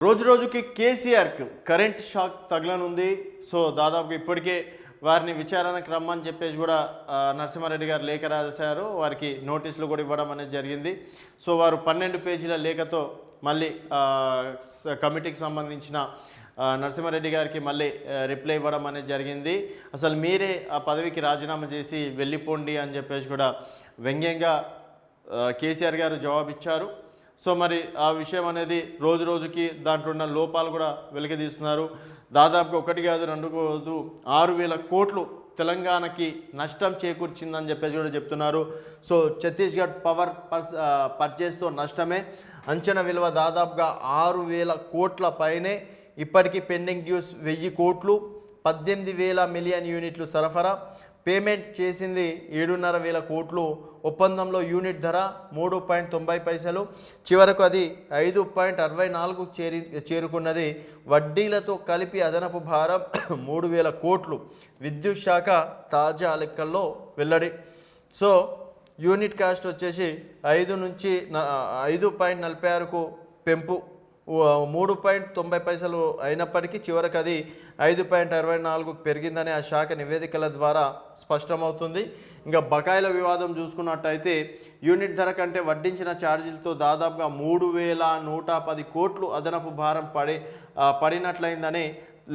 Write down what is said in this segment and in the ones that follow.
రోజు రోజుకి కేసీఆర్కి కరెంట్ షాక్ తగలనుంది. సో దాదాపు ఇప్పటికే వారిని విచారణకు రమ్మని చెప్పేసి కూడా నరసింహారెడ్డి గారు లేఖ రాశారు. వారికి నోటీసులు కూడా ఇవ్వడం అనేది జరిగింది. సో వారు 12 పేజీల లేఖతో మళ్ళీ కమిటీకి సంబంధించిన నరసింహారెడ్డి గారికి మళ్ళీ రిప్లై ఇవ్వడం అనేది జరిగింది. అసలు మీరే ఆ పదవికి రాజీనామా చేసి వెళ్ళిపోండి అని చెప్పేసి కూడా వ్యంగ్యంగా కేసీఆర్ గారు జవాబిచ్చారు. సో మరి ఆ విషయం అనేది రోజు రోజుకి దాంట్లో ఉన్న లోపాలు కూడా వెలికితీస్తున్నారు. దాదాపుగా 1 కాదు 2 కాదు 6,000 కోట్లు తెలంగాణకి నష్టం చేకూర్చిందని చెప్పేసి కూడా చెప్తున్నారు. సో ఛత్తీస్గఢ్ పవర్ పర్చేస్తో నష్టమే, అంచనా విలువ దాదాపుగా 6,000 కోట్ల పైనే. ఇప్పటికీ పెండింగ్ డ్యూస్ 1000 కోట్లు, 18,000 మిలియన్ యూనిట్లు సరఫరా, పేమెంట్ చేసింది 7,500 కోట్లు. ఒప్పందంలో యూనిట్ ధర 3.90 చివరకు అది 5.64 చేరుకున్నది. వడ్డీలతో కలిపి అదనపు భారం 3,000 కోట్లు. విద్యుత్ శాఖ తాజా లెక్కల్లో వెల్లడి. సో యూనిట్ కాస్ట్ వచ్చేసి 5 నుంచి 5.46కు పెంపు, 3.90 అయినప్పటికీ చివరికి అది 5.64కు పెరిగిందని ఆ శాఖ నివేదికల ద్వారా స్పష్టమవుతుంది. ఇంకా బకాయిల వివాదం చూసుకున్నట్టయితే యూనిట్ ధర కంటే వడ్డించిన ఛార్జీలతో దాదాపుగా 3,110 కోట్లు అదనపు భారం పడినట్లయిందని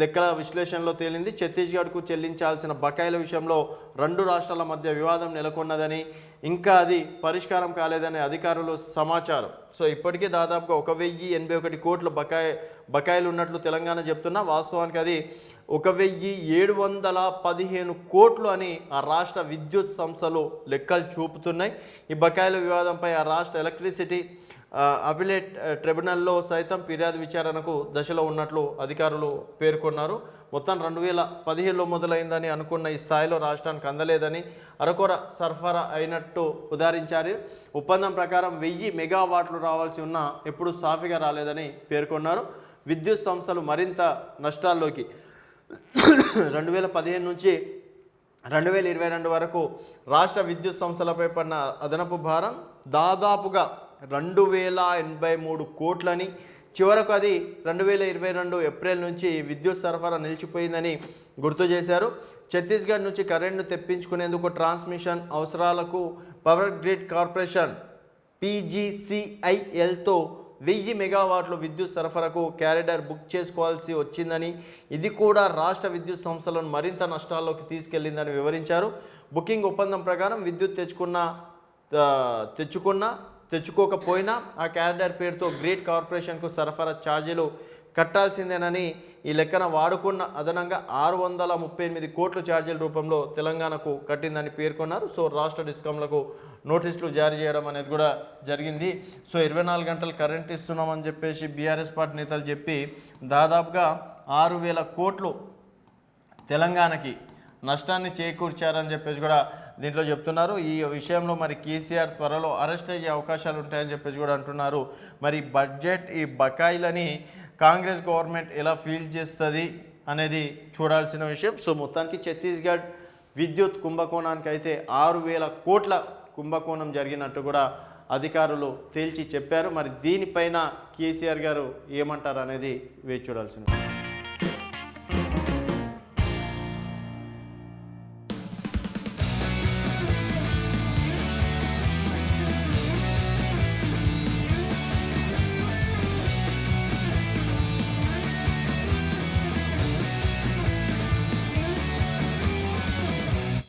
లెక్కల విశ్లేషణలో తేలింది. ఛత్తీస్గఢ్కు చెల్లించాల్సిన బకాయిల విషయంలో 2 రాష్ట్రాల మధ్య వివాదం నెలకొన్నదని, ఇంకా అది పరిష్కారం కాలేదని అధికారులు సమాచారం. సో ఇప్పటికీ దాదాపుగా 1,081 కోట్ల బకాయిలు ఉన్నట్లు తెలంగాణ చెప్తున్నా. వాస్తవానికి అది 1,715 కోట్లు అని ఆ రాష్ట్ర విద్యుత్ సంస్థలు లెక్కలు చూపుతున్నాయి. ఈ బకాయిల వివాదంపై ఆ రాష్ట్ర ఎలక్ట్రిసిటీ అపిలేట్ ట్రిబ్యునల్లో సైతం ఫిర్యాదు విచారణకు దశలో ఉన్నట్లు అధికారులు పేర్కొన్నారు. మొత్తం 2015లో మొదలైందని అనుకున్న ఈ స్థాయిలో రాష్ట్రానికి అందలేదని, అరకొర సరఫరా అయినట్టు ఉదాహరించారు. ఒప్పందం ప్రకారం 1000 మెగావాట్లు రావాల్సి ఉన్నా ఎప్పుడు సాఫీగా రాలేదని పేర్కొన్నారు. విద్యుత్ సంస్థలు మరింత నష్టాల్లోకి 2015 నుంచి 2022 వరకు రాష్ట్ర విద్యుత్ సంస్థలపై పడిన అదనపు భారం దాదాపుగా 2,083 కోట్లని, చివరకు అది 2022 ఏప్రిల్ నుంచి విద్యుత్ సరఫరా నిలిచిపోయిందని గుర్తు చేశారు. ఛత్తీస్గఢ్ నుంచి కరెంట్ను తెప్పించుకునేందుకు ట్రాన్స్మిషన్ అవసరాలకు పవర్ గ్రిడ్ కార్పొరేషన్ PGCILతో 1000 మెగావాట్లు విద్యుత్ సరఫరాకు క్యారిడర్ బుక్ చేసుకోవాల్సి వచ్చిందని, ఇది కూడా రాష్ట్ర విద్యుత్ సంస్థలను మరింత నష్టాల్లోకి తీసుకెళ్లిందని వివరించారు. బుకింగ్ ఒప్పందం ప్రకారం విద్యుత్ తెచ్చుకోకపోయినా ఆ క్యారిడర్ పేరుతో గ్రిడ్ కార్పొరేషన్కు సరఫరా ఛార్జీలు కట్టాల్సిందేనని, ఈ లెక్కన వాడుకున్న అదనంగా 638 కోట్ల ఛార్జీల రూపంలో తెలంగాణకు కట్టిందని పేర్కొన్నారు. సో రాష్ట్ర డిస్కాంలకు నోటీసులు జారీ చేయడం అనేది కూడా జరిగింది. సో 24 గంటలు కరెంట్ ఇస్తున్నామని చెప్పేసి బీఆర్ఎస్ పార్టీ నేతలు చెప్పి దాదాపుగా 6,000 కోట్లు తెలంగాణకి నష్టాన్ని చేకూర్చారని చెప్పేసి కూడా దీంట్లో చెప్తున్నారు. ఈ విషయంలో మరి కేసీఆర్ త్వరలో అరెస్ట్ అయ్యే అవకాశాలు ఉంటాయని చెప్పేసి కూడా అంటున్నారు. మరి బడ్జెట్ ఈ బకాయిలని కాంగ్రెస్ గవర్నమెంట్ ఎలా ఫీల్ చేస్తుంది అనేది చూడాల్సిన విషయం. సో మొత్తానికి ఛత్తీస్గఢ్ విద్యుత్ కుంభకోణానికి అయితే 6,000 కోట్ల కుంభకోణం జరిగినట్టు కూడా అధికారులు తేల్చి చెప్పారు. మరి దీనిపైన కేసీఆర్ గారు ఏమంటారు అనేది వేచి చూడాల్సింది.